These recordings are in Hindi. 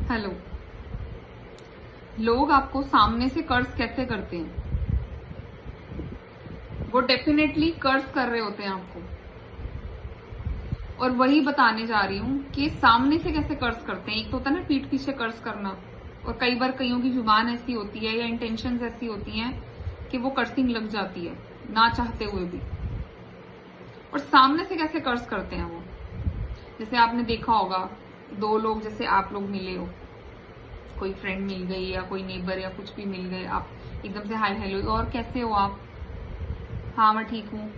हेलो। लोग आपको सामने से कर्ज कैसे करते हैं? वो डेफिनेटली कर्ज कर रहे होते हैं आपको, और वही बताने जा रही हूं कि सामने से कैसे कर्ज करते हैं। एक तो होता है ना पीठ पीछे कर्ज करना, और कई बार कईयों की जुबान ऐसी होती है या इंटेंशंस ऐसी होती हैं कि वो कर्सिंग लग जाती है ना चाहते हुए भी। और सामने से कैसे कर्ज करते हैं वो? जैसे आपने देखा होगा, दो लोग, जैसे आप लोग मिले हो, कोई फ्रेंड मिल गई या कोई नेबर या कुछ भी मिल गए, आप एकदम से हाय हेलो, और कैसे हो आप? हाँ मैं ठीक हूँ।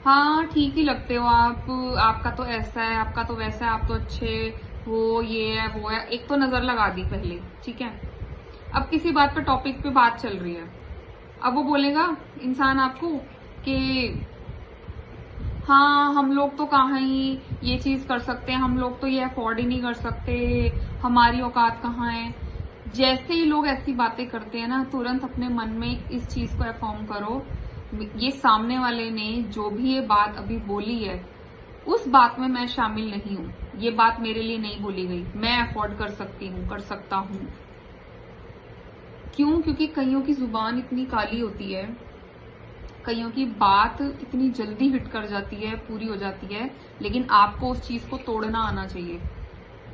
हाँ ठीक ही लगते हो आप, आपका तो ऐसा है, आपका तो वैसा है, आप तो अच्छे हो, ये है वो है। एक तो नजर लगा दी पहले, ठीक है। अब किसी बात पे, टॉपिक पे बात चल रही है, अब वो बोलेगा इंसान आपको कि हाँ हम लोग तो कहाँ ही ये चीज कर सकते हैं, हम लोग तो ये अफोर्ड ही नहीं कर सकते, हमारी औकात कहाँ है। जैसे ही लोग ऐसी बातें करते हैं ना, तुरंत अपने मन में इस चीज को अफर्म करो, ये सामने वाले ने जो भी ये बात अभी बोली है, उस बात में मैं शामिल नहीं हूँ। ये बात मेरे लिए नहीं बोली गई, मैं अफोर्ड कर सकती हूँ, कर सकता हूँ। क्यों? क्योंकि कईयों की जुबान इतनी काली होती है, कईयों की बात इतनी जल्दी हिट कर जाती है, पूरी हो जाती है, लेकिन आपको उस चीज को तोड़ना आना चाहिए,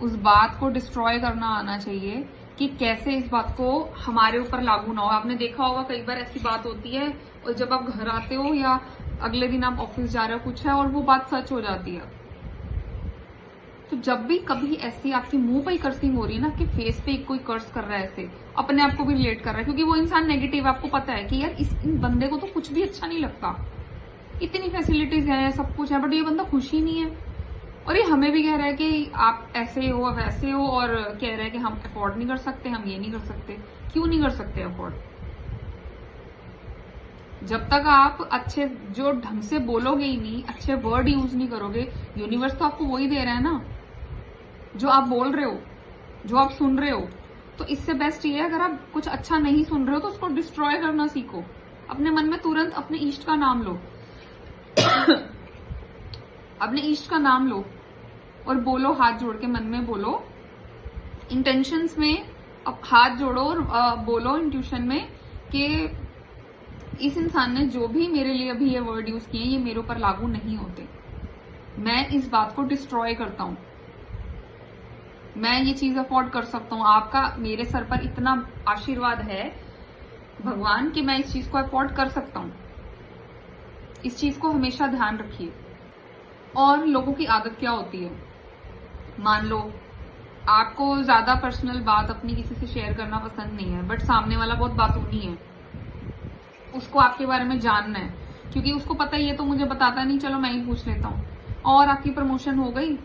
उस बात को डिस्ट्रॉय करना आना चाहिए कि कैसे इस बात को हमारे ऊपर लागू ना हो। आपने देखा होगा कई बार ऐसी बात होती है, और जब आप घर आते हो या अगले दिन आप ऑफिस जा रहे हो, कुछ है और वो बात सच हो जाती है। तो जब भी कभी ऐसी आपके मुंह पे ही कर्सिंग हो रही है ना, कि फेस पे कोई कर्स कर रहा है, ऐसे अपने आप को भी रिलेट कर रहा है, क्योंकि वो इंसान नेगेटिव, आपको पता है कि यार इस बंदे को तो कुछ भी अच्छा नहीं लगता, इतनी फैसिलिटीज है, सब कुछ है, बट ये बंदा खुश ही नहीं है। और ये हमें भी कह रहा है कि आप ऐसे हो वैसे हो, और कह रहा है कि हम अफोर्ड नहीं कर सकते, हम ये नहीं कर सकते। क्यों नहीं कर सकते अफोर्ड? जब तक आप अच्छे जो ढंग से बोलोगे ही नहीं, अच्छे वर्ड यूज नहीं करोगे, यूनिवर्स तो आपको वही दे रहा है ना, जो आप बोल रहे हो, जो आप सुन रहे हो। तो इससे बेस्ट ये है, अगर आप कुछ अच्छा नहीं सुन रहे हो तो उसको डिस्ट्रॉय करना सीखो। अपने मन में तुरंत अपने इष्ट का नाम लो अपने इष्ट का नाम लो और बोलो, हाथ जोड़ के मन में बोलो, इंटेंशंस में अब हाथ जोड़ो और बोलो इंट्यूशन में कि इस इंसान ने जो भी मेरे लिए अभी ये वर्ड यूज किए, ये मेरे ऊपर लागू नहीं होते। मैं इस बात को डिस्ट्रॉय करता हूं, मैं ये चीज अफोर्ड कर सकता हूँ। आपका मेरे सर पर इतना आशीर्वाद है भगवान कि मैं इस चीज को अफोर्ड कर सकता हूँ। इस चीज को हमेशा ध्यान रखिए। और लोगों की आदत क्या होती है, मान लो आपको ज्यादा पर्सनल बात अपनी किसी से शेयर करना पसंद नहीं है, बट सामने वाला बहुत बातूनी है, उसको आपके बारे में जानना है, क्योंकि उसको पता ही है तो मुझे बताता नहीं, चलो मैं ही पूछ लेता हूँ, और आपकी प्रमोशन हो गई,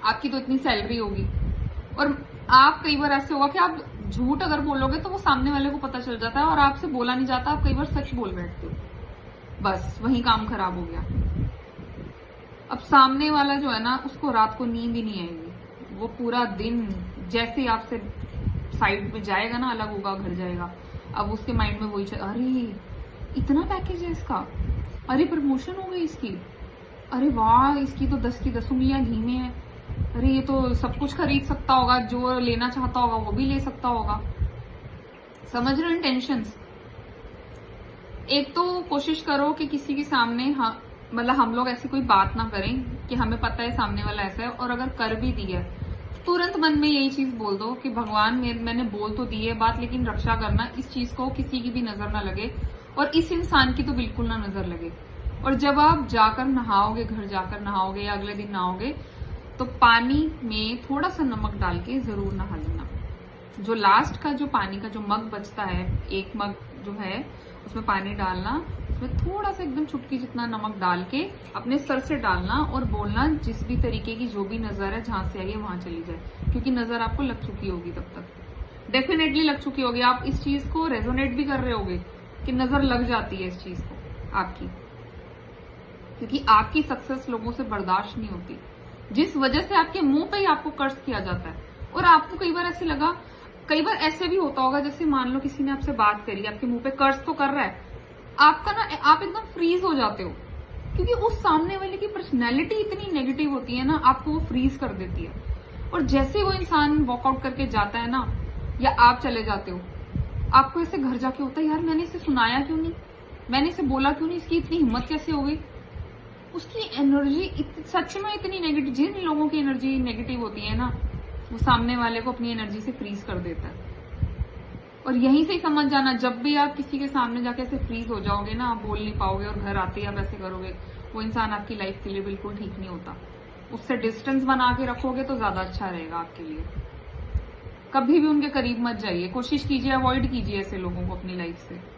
आपकी तो इतनी सैलरी होगी। और आप कई बार ऐसे होगा कि आप झूठ अगर बोलोगे तो वो सामने वाले को पता चल जाता है, और आपसे बोला नहीं जाता, आप कई बार सच बोल बैठते हो, बस वही काम खराब हो गया। अब सामने वाला जो है ना, उसको रात को नींद ही नहीं आएगी, वो पूरा दिन जैसे ही आपसे साइड में जाएगा ना, अलग होगा, घर जाएगा, अब उसके माइंड में वही अरे इतना पैकेज है इसका, अरे प्रमोशन हो गई इसकी, अरे वाह इसकी तो 10 की 10 उंगलियां घी में है, अरे ये तो सब कुछ खरीद सकता होगा, जो लेना चाहता होगा वो भी ले सकता होगा। समझ रहे हो इंटेंशंस? एक तो कोशिश करो कि किसी के सामने, हाँ मतलब हम लोग ऐसी कोई बात ना करें कि हमें पता है सामने वाला ऐसा है, और अगर कर भी दी है तुरंत मन में यही चीज बोल दो कि भगवान मैंने बोल तो दी है बात, लेकिन रक्षा करना, इस चीज को किसी की भी नजर ना लगे, और इस इंसान की तो बिल्कुल ना नजर लगे। और जब आप जाकर नहाओगे, घर जाकर नहाओगे या अगले दिन नहाओगे, तो पानी में थोड़ा सा नमक डाल के जरूर नहा लेना। जो लास्ट का जो पानी का जो मग बचता है, एक मग जो है उसमें पानी डालना, उसमें थोड़ा सा एकदम चुटकी जितना नमक डाल के अपने सर से डालना, और बोलना जिस भी तरीके की जो भी नजर है जहां से आई है वहां चली जाए, क्योंकि नजर आपको लग चुकी होगी, तब तक डेफिनेटली लग चुकी होगी। आप इस चीज को रेजोनेट भी कर रहे होगे कि नजर लग जाती है इस चीज को आपकी, क्योंकि आपकी सक्सेस लोगों से बर्दाश्त नहीं होती, जिस वजह से आपके मुंह पे ही आपको कर्ज किया जाता है। और आपको कई बार ऐसे लगा, कई बार ऐसे भी होता होगा, जैसे मान लो किसी ने आपसे बात करी, आपके मुंह पे कर्ज तो कर रहा है, आपका ना आप एकदम फ्रीज हो जाते हो, क्योंकि उस सामने वाले की पर्सनैलिटी इतनी नेगेटिव होती है ना, आपको वो फ्रीज कर देती है। और जैसे वो इंसान वॉकआउट करके जाता है ना, या आप चले जाते हो, आपको ऐसे घर जाके होता है यार मैंने इसे सुनाया क्यों नहीं, मैंने इसे बोला क्यों नहीं, इसकी इतनी हिम्मत कैसे हो गई। उसकी एनर्जी सच में इतनी नेगेटिव, जिन लोगों की एनर्जी नेगेटिव होती है ना, वो सामने वाले को अपनी एनर्जी से फ्रीज कर देता है। और यहीं से ही समझ जाना, जब भी आप किसी के सामने जाके ऐसे फ्रीज हो जाओगे ना, आप बोल नहीं पाओगे और घर आते ही आप ऐसे करोगे, वो इंसान आपकी लाइफ के लिए बिल्कुल ठीक नहीं होता। उससे डिस्टेंस बना के रखोगे तो ज्यादा अच्छा रहेगा आपके लिए। कभी भी उनके करीब मत जाइए, कोशिश कीजिए अवॉइड कीजिए ऐसे लोगों को अपनी लाइफ से।